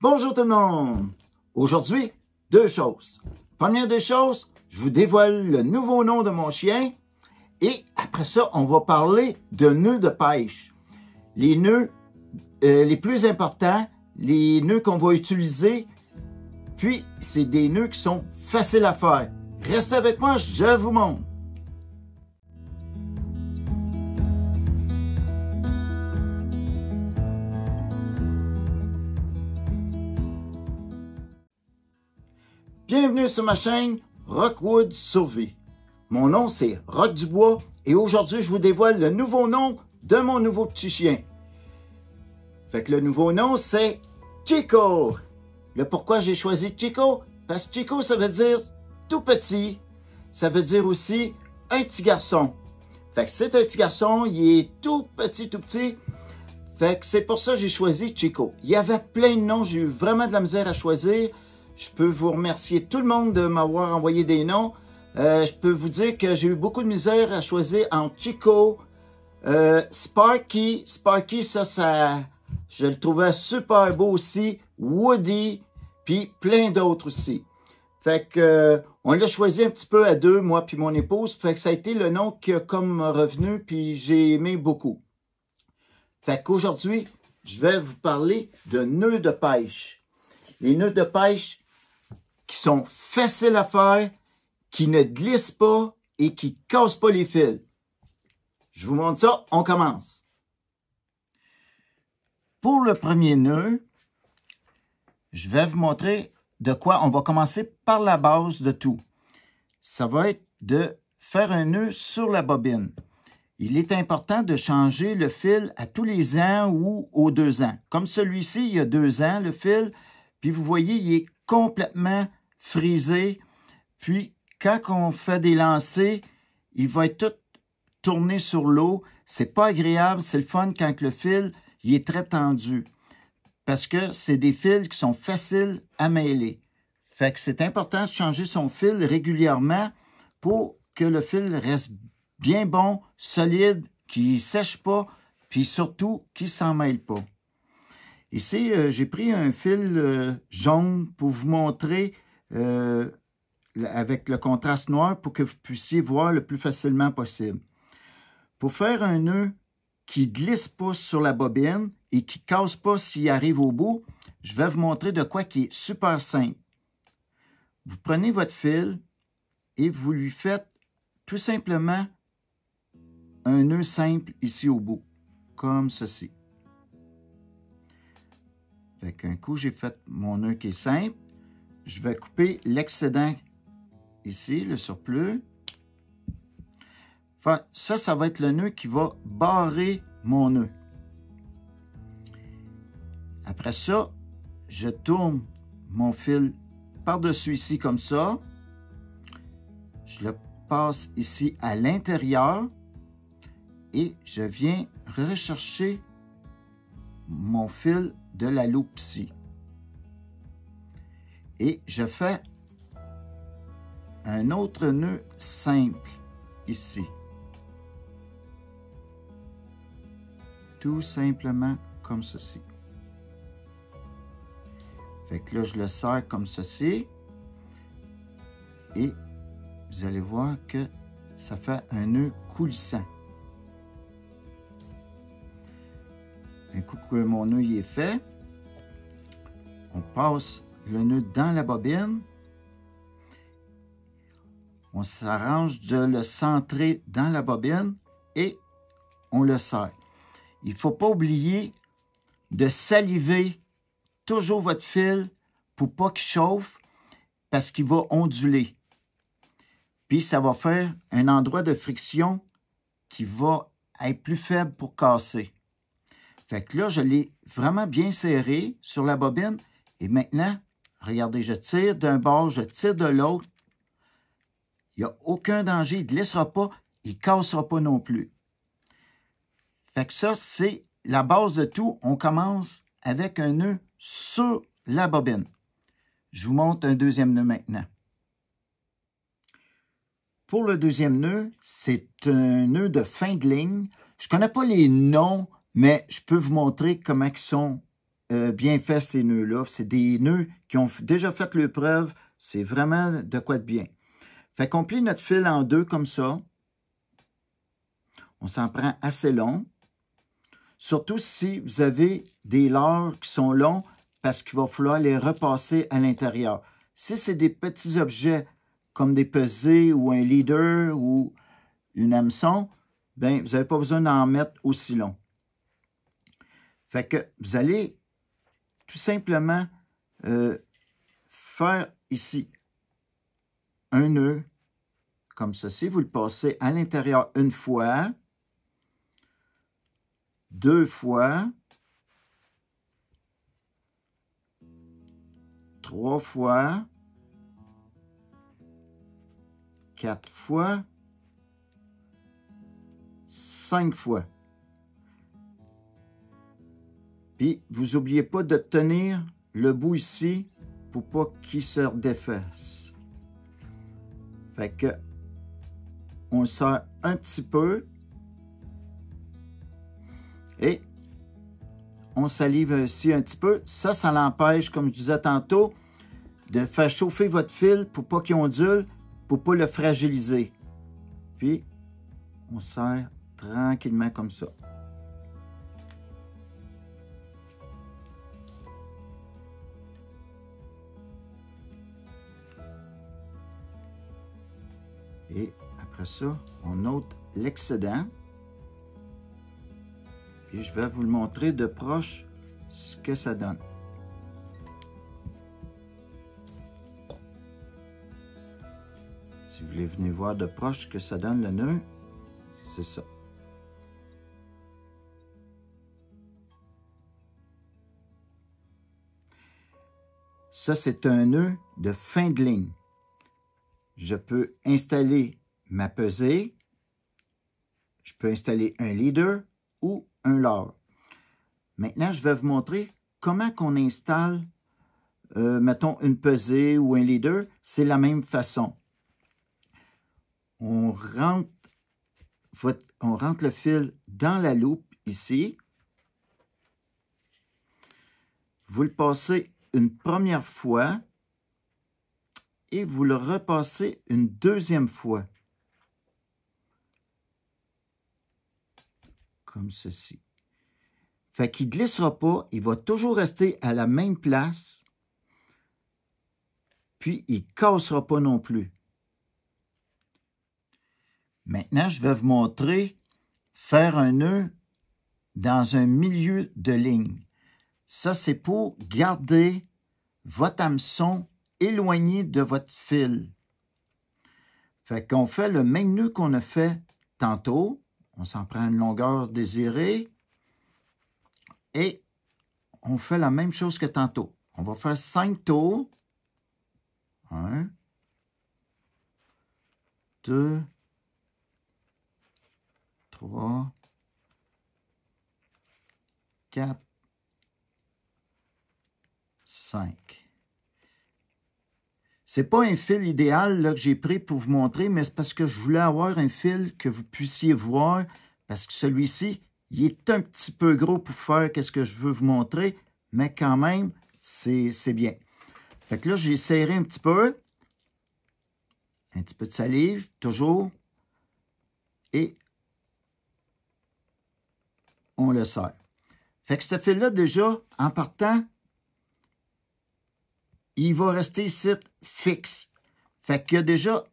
Bonjour tout le monde! Aujourd'hui, deux choses. Première des choses, je vous dévoile le nouveau nom de mon chien et après ça, on va parler de nœuds de pêche. Les nœuds les plus importants, les nœuds qu'on va utiliser, puis c'est des nœuds qui sont faciles à faire. Restez avec moi, je vous montre. Bienvenue sur ma chaîne Rockwood Survie. Mon nom c'est Rock Dubois et aujourd'hui je vous dévoile le nouveau nom de mon nouveau petit chien. Fait que le nouveau nom c'est Chico. Le pourquoi j'ai choisi Chico? Parce que Chico ça veut dire tout petit. Ça veut dire aussi un petit garçon. Fait que c'est un petit garçon, il est tout petit. Fait que c'est pour ça que j'ai choisi Chico. Il y avait plein de noms, j'ai eu vraiment de la misère à choisir. Je peux vous remercier tout le monde de m'avoir envoyé des noms. Je peux vous dire que j'ai eu beaucoup de misère à choisir entre Chico, Sparky. Sparky, ça, je le trouvais super beau aussi. Woody, puis plein d'autres aussi. Fait que on l'a choisi un petit peu à deux, moi puis mon épouse. Fait que ça a été le nom qui a comme revenu, puis j'ai aimé beaucoup. Fait qu'aujourd'hui, je vais vous parler de nœuds de pêche. Les nœuds de pêche qui sont faciles à faire, qui ne glissent pas et qui ne cassent pas les fils. Je vous montre ça, on commence. Pour le premier nœud, je vais vous montrer de quoi on va commencer par la base de tout. Ça va être de faire un nœud sur la bobine. Il est important de changer le fil à tous les ans ou aux 2 ans. Comme celui-ci, il y a 2 ans, le fil, puis vous voyez, il est complètement frisé. Puis, quand on fait des lancers, il va être tout tourné sur l'eau. C'est pas agréable, c'est le fun quand le fil il est très tendu. Parce que c'est des fils qui sont faciles à mêler. Fait que c'est important de changer son fil régulièrement pour que le fil reste bien bon, solide, qu'il ne sèche pas, puis surtout qu'il ne s'en mêle pas. Ici, j'ai pris un fil jaune pour vous montrer avec le contraste noir pour que vous puissiez voir le plus facilement possible. Pour faire un nœud qui ne glisse pas sur la bobine et qui ne casse pas s'il arrive au bout, je vais vous montrer de quoi qui est super simple. Vous prenez votre fil et vous lui faites tout simplement un nœud simple ici au bout, comme ceci. Fait qu'un coup, j'ai fait mon nœud qui est simple. Je vais couper l'excédent ici, le surplus. Enfin, ça va être le nœud qui va barrer mon nœud. Après ça, je tourne mon fil par-dessus ici comme ça. Je le passe ici à l'intérieur et je viens rechercher mon fil de la loupe ici. Et je fais un autre nœud simple ici. Tout simplement comme ceci. Fait que là, je le serre comme ceci. Et vous allez voir que ça fait un nœud coulissant. Un coup que mon nœud y est fait, on passe le nœud dans la bobine. On s'arrange de le centrer dans la bobine et on le serre. Il ne faut pas oublier de saliver toujours votre fil pour pas qu'il chauffe parce qu'il va onduler. Puis ça va faire un endroit de friction qui va être plus faible pour casser. Fait que là, je l'ai vraiment bien serré sur la bobine. Et maintenant, regardez, je tire d'un bord, je tire de l'autre. Il n'y a aucun danger, il ne glissera pas, il ne cassera pas non plus. Fait que ça, c'est la base de tout. On commence avec un nœud sur la bobine. Je vous montre un deuxième nœud maintenant. Pour le deuxième nœud, c'est un nœud de fin de ligne. Je ne connais pas les noms, mais je peux vous montrer comment ils sont bien faits, ces nœuds-là. C'est des nœuds qui ont déjà fait leur preuve. C'est vraiment de quoi de bien. Fait qu'on plie notre fil en deux comme ça. On s'en prend assez long. Surtout si vous avez des leurres qui sont longs parce qu'il va falloir les repasser à l'intérieur. Si c'est des petits objets comme des pesées ou un leader ou une hameçon, ben vous n'avez pas besoin d'en mettre aussi long. Fait que vous allez tout simplement faire ici un nœud comme ceci. Vous le passez à l'intérieur une fois, deux fois, trois fois, quatre fois, cinq fois. Puis, vous n'oubliez pas de tenir le bout ici pour pas qu'il se redéfasse. Fait que, on serre un petit peu et on salive aussi un petit peu. Ça l'empêche, comme je disais tantôt, de faire chauffer votre fil pour pas qu'il ondule, pour pas le fragiliser. Puis, on serre tranquillement comme ça. Et après ça, on ôte l'excédent. Et je vais vous le montrer de proche ce que ça donne. Si vous voulez venir voir de proche ce que ça donne le nœud, c'est ça. Ça, c'est un nœud de fin de ligne. Je peux installer ma pesée, je peux installer un leader ou un leurre. Maintenant, je vais vous montrer comment qu'on installe, mettons, une pesée ou un leader. C'est la même façon. On rentre le fil dans la loupe ici. Vous le passez une première fois et vous le repassez une deuxième fois. Comme ceci. Fait qu'il ne glissera pas, il va toujours rester à la même place, puis il ne cassera pas non plus. Maintenant, je vais vous montrer faire un nœud dans un milieu de ligne. Ça, c'est pour garder votre hameçon éloigné de votre fil. Fait qu'on fait le même nœud qu'on a fait tantôt. On s'en prend une longueur désirée. Et on fait la même chose que tantôt. On va faire 5 tours. 1, 2, 3, 4, 5. C'est pas un fil idéal là, que j'ai pris pour vous montrer, mais c'est parce que je voulais avoir un fil que vous puissiez voir, parce que celui-ci, il est un petit peu gros pour faire ce que je veux vous montrer, mais quand même, c'est bien. Fait que là, j'ai serré un petit peu de salive, toujours, et on le serre. Fait que ce fil-là, déjà, en partant, il va rester ici fixe. Fait qu'il y a déjà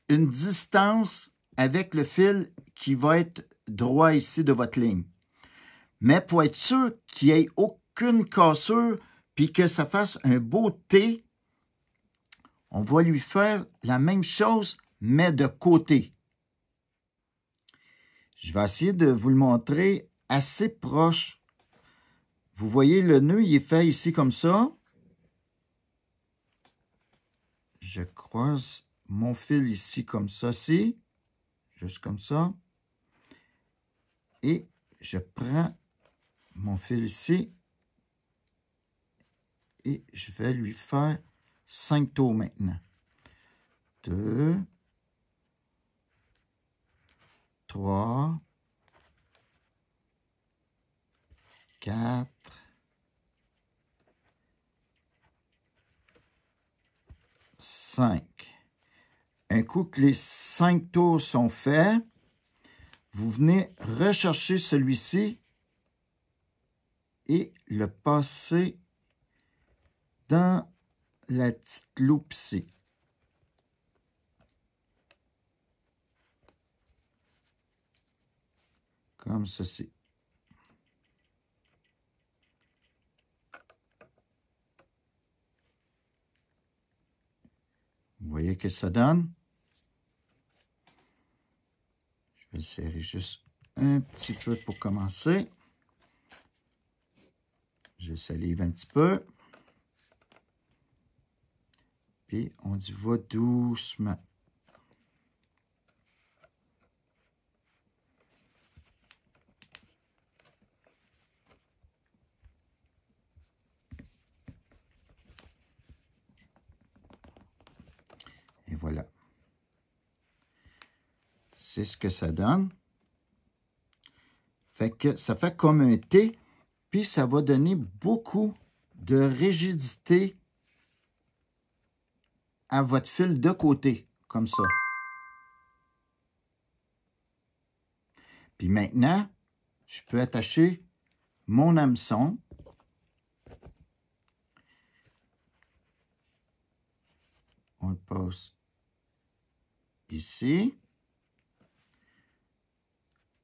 une distance avec le fil qui va être droit ici de votre ligne. Mais pour être sûr qu'il n'y ait aucune cassure puis que ça fasse un beau T, on va lui faire la même chose, mais de côté. Je vais essayer de vous le montrer assez proche. Vous voyez, le nœud, il est fait ici comme ça. Je croise mon fil ici comme ceci, juste comme ça. Et je prends mon fil ici et je vais lui faire 5 tours maintenant. 2, 3, 4, 5. Un coup que les 5 tours sont faits, vous venez rechercher celui-ci et le passer dans la petite loupe ici. Comme ceci. Vous voyez que ça donne? Je vais le serrer juste un petit peu pour commencer. Je salive un petit peu. Puis on y va doucement. Et voilà. C'est ce que ça donne. Fait que ça fait comme un T, puis ça va donner beaucoup de rigidité à votre fil de côté, comme ça. Puis maintenant, je peux attacher mon hameçon. On le passe ici.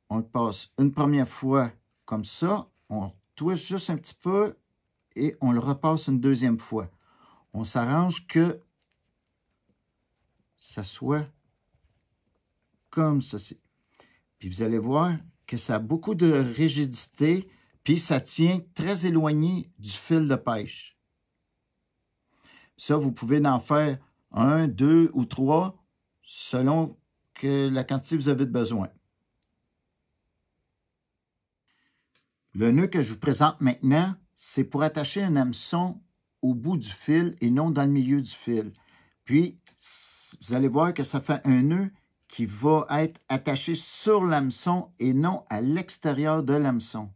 On le passe une première fois comme ça. On twist juste un petit peu et on le repasse une deuxième fois. On s'arrange que ça soit comme ceci. Puis vous allez voir que ça a beaucoup de rigidité, puis ça tient très éloigné du fil de pêche. Ça, vous pouvez en faire 1, 2 ou 3 selon que la quantité que vous avez de besoin. Le nœud que je vous présente maintenant, c'est pour attacher un hameçon au bout du fil et non dans le milieu du fil. Puis, vous allez voir que ça fait un nœud qui va être attaché sur l'hameçon et non à l'extérieur de l'hameçon.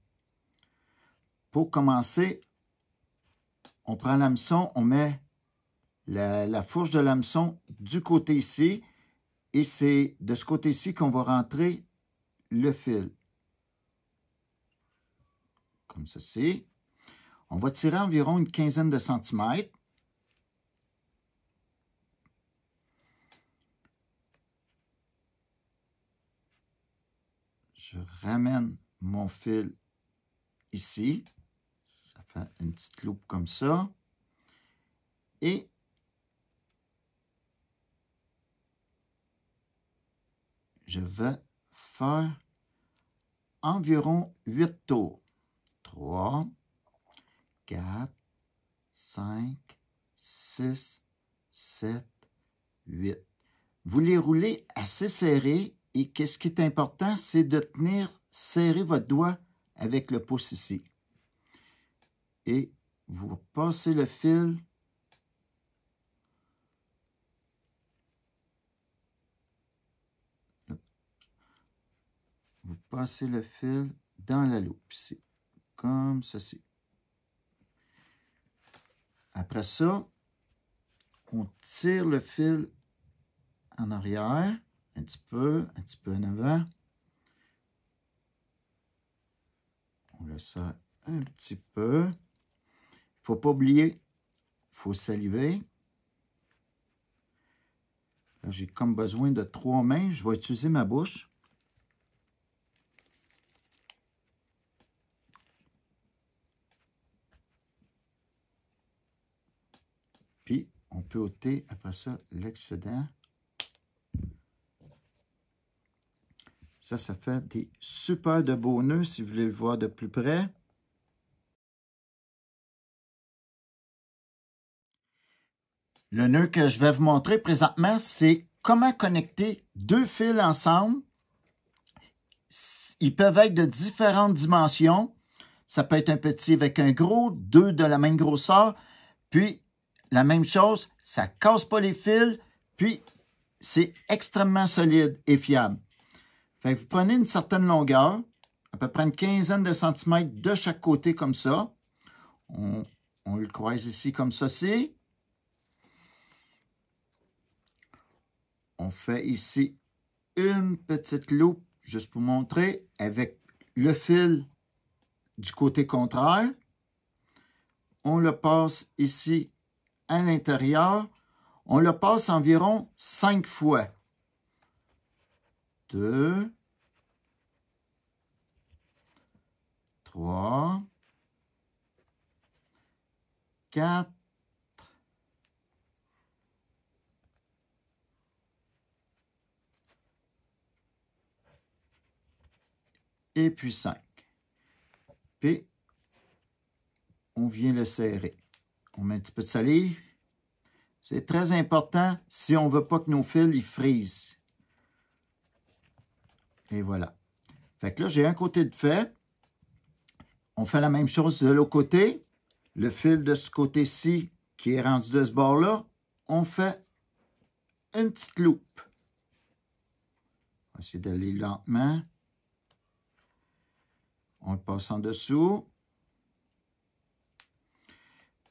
Pour commencer, on prend l'hameçon, on met la fourche de l'hameçon du côté ici et c'est de ce côté-ci qu'on va rentrer le fil. Comme ceci. On va tirer environ une quinzaine de centimètres. Je ramène mon fil ici. Ça fait une petite loupe comme ça. Et je vais faire environ 8 tours. 3, 4, 5, 6, 7, 8. Vous les roulez assez serré et qu'est-ce qui est important, c'est de tenir serré votre doigt avec le pouce ici. Et vous passez le fil dans la loupe ici, comme ceci. Après ça, on tire le fil en arrière, un petit peu en avant. On le serre un petit peu. Il ne faut pas oublier, il faut saliver. Là, j'ai comme besoin de 3 mains. Je vais utiliser ma bouche. Puis, on peut ôter après ça l'excédent. Ça fait des super de beaux nœuds si vous voulez le voir de plus près. Le nœud que je vais vous montrer présentement, c'est comment connecter 2 fils ensemble. Ils peuvent être de différentes dimensions. Ça peut être un petit avec un gros, 2 de la même grosseur. Puis, la même chose, ça ne casse pas les fils. Puis, c'est extrêmement solide et fiable. Fait que vous prenez une certaine longueur, à peu près une quinzaine de centimètres de chaque côté comme ça. On le croise ici comme ceci. On fait ici une petite loupe, juste pour montrer, avec le fil du côté contraire. On le passe ici à l'intérieur. On le passe environ 5 fois. 2, 3, 4, et puis 5. Puis, on vient le serrer. On met un petit peu de salive. C'est très important si on ne veut pas que nos fils ils frisent. Et voilà. Fait que là, j'ai un côté de fait. On fait la même chose de l'autre côté. Le fil de ce côté-ci, qui est rendu de ce bord-là, on fait une petite loupe. On va essayer d'aller lentement. On le passe en dessous.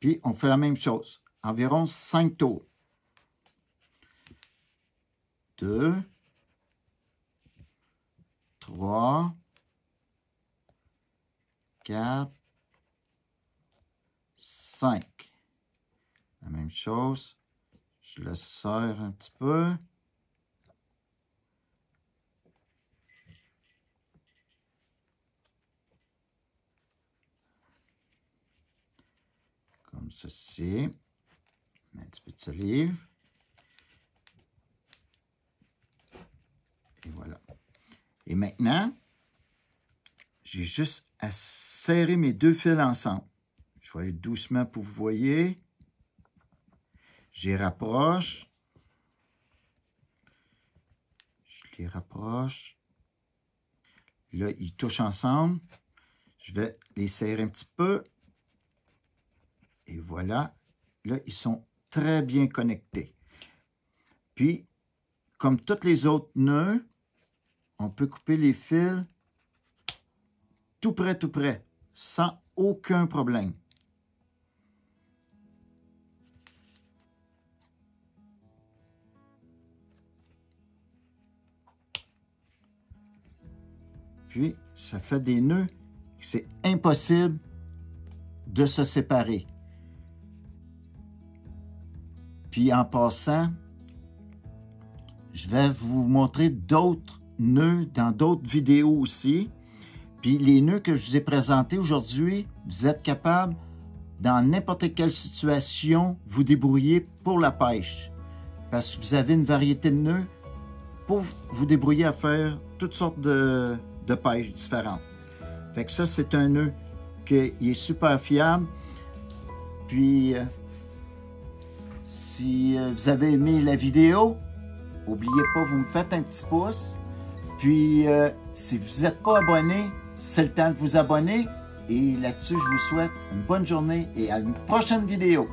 Puis, on fait la même chose. Environ 5 tours. 2, 3, 4, 5. La même chose. Je le serre un petit peu. Comme ceci. Un petit peu de salive. Et voilà. Et maintenant, j'ai juste à serrer mes deux fils ensemble. Je vais aller doucement pour que vous voyez. Je les rapproche. Je les rapproche. Là, ils touchent ensemble. Je vais les serrer un petit peu. Et voilà. Là, ils sont très bien connectés. Puis, comme tous les autres nœuds, on peut couper les fils tout près, sans aucun problème. Puis, ça fait des nœuds, c'est impossible de se séparer. Puis, en passant, je vais vous montrer d'autres nœuds dans d'autres vidéos aussi. Puis, les nœuds que je vous ai présentés aujourd'hui, vous êtes capable, dans n'importe quelle situation, vous débrouiller pour la pêche. Parce que vous avez une variété de nœuds pour vous débrouiller à faire toutes sortes de pêches différentes. Fait que ça, c'est un nœud qui est super fiable. Puis, si vous avez aimé la vidéo, n'oubliez pas, vous me faites un petit pouce. Puis, si vous n'êtes pas abonné, c'est le temps de vous abonner. Et là-dessus, je vous souhaite une bonne journée et à une prochaine vidéo.